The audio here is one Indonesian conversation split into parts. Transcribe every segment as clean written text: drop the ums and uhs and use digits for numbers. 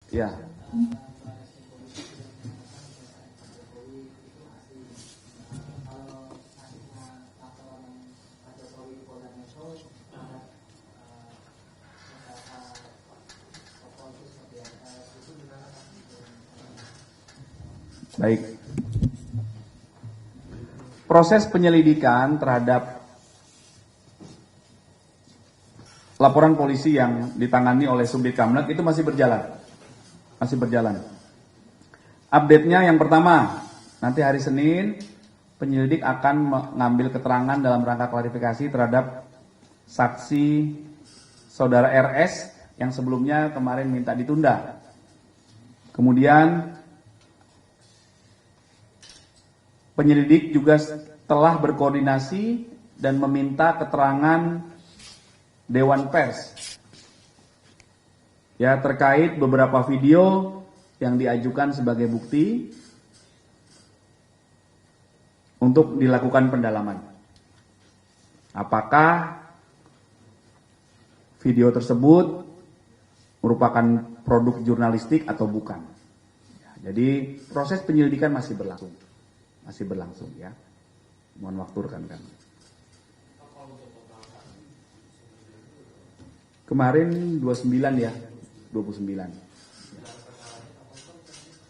Ya. Baik. Proses penyelidikan terhadap laporan polisi yang ditangani oleh Subdit Kamnat itu masih berjalan. Masih berjalan. Update-nya yang pertama, nanti hari Senin penyelidik akan mengambil keterangan dalam rangka klarifikasi terhadap saksi saudara RS yang sebelumnya kemarin minta ditunda. Kemudian penyelidik juga telah berkoordinasi dan meminta keterangan Dewan Pers ya terkait beberapa video yang diajukan sebagai bukti untuk dilakukan pendalaman. Apakah video tersebut merupakan produk jurnalistik atau bukan? Jadi proses penyelidikan masih berlangsung. Masih berlangsung ya. Mohon waktu rekan-rekan. Kemarin 29 ya. 29.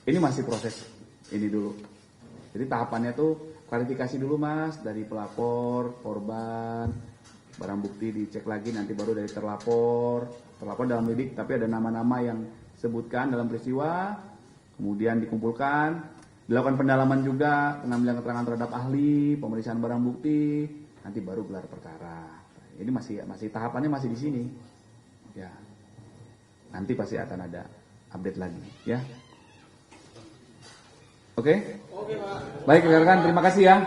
Ini masih proses ini dulu. Jadi tahapannya tuh klarifikasi dulu Mas dari pelapor, korban, barang bukti dicek lagi nanti baru dari terlapor dalam lidik tapi ada nama-nama yang disebutkan dalam peristiwa, kemudian dikumpulkan. Dilakukan pendalaman juga, pengambilan keterangan terhadap ahli, pemeriksaan barang bukti, nanti baru gelar perkara. Ini masih tahapannya masih di sini. Ya. Nanti pasti akan ada update lagi, ya. Oke? Oke, Pak. Baik, rekan-rekan, terima kasih ya.